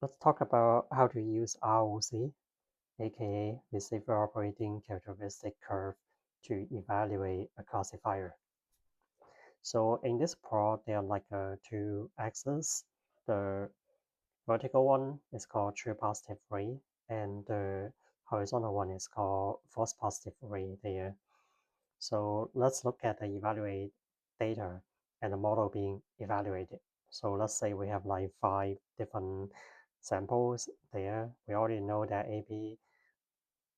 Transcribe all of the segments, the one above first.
Let's talk about how to use ROC, aka Receiver Operating Characteristic Curve, to evaluate a classifier. So in this plot, there are like two axes. The vertical one is called true positive rate, and the horizontal one is called false positive rate there. So let's look at the evaluate data and the model being evaluated. So let's say we have like 5 different samples there. We already know that A, B,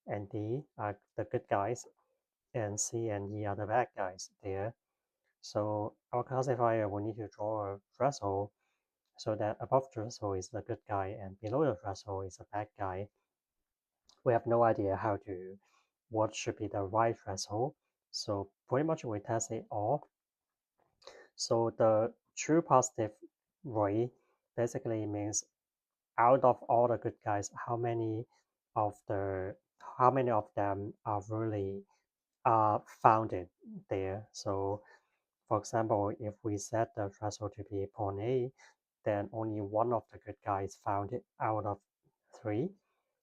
and D are the good guys, and C and E are the bad guys there. So our classifier will need to draw a threshold so that above threshold is the good guy and below the threshold is the bad guy. We have no idea what should be the right threshold. So pretty much we test it all. So the true positive rate basically means out of all the good guys, of how many of them are really founded there. So for example, if we set the threshold to be 0.8, then only one of the good guys found it out of 3.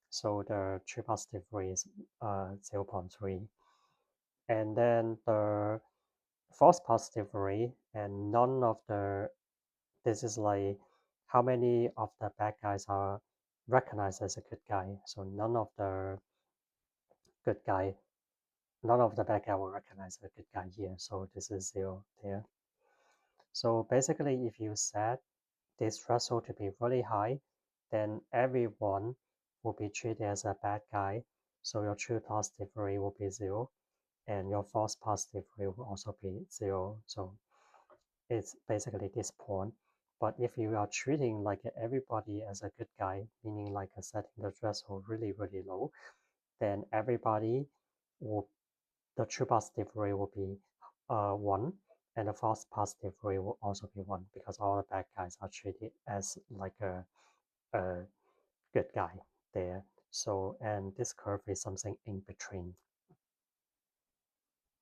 So the true positive rate is 0.3. And then the false positive rate, and none of the, this is like how many of the bad guys are recognized as a good guy. So good guy, none of the bad guy will recognize a good guy here. So this is 0 there. So basically, if you set this threshold to be really high, then everyone will be treated as a bad guy. So your true positive rate will be 0, and your false positive rate will also be 0. So it's basically this point. But if you are treating like everybody as a good guy, meaning like setting the threshold really, really low, then everybody will, the true positive rate will be 1, and the false positive rate will also be 1 because all the bad guys are treated as like a good guy there. So, and this curve is something in between.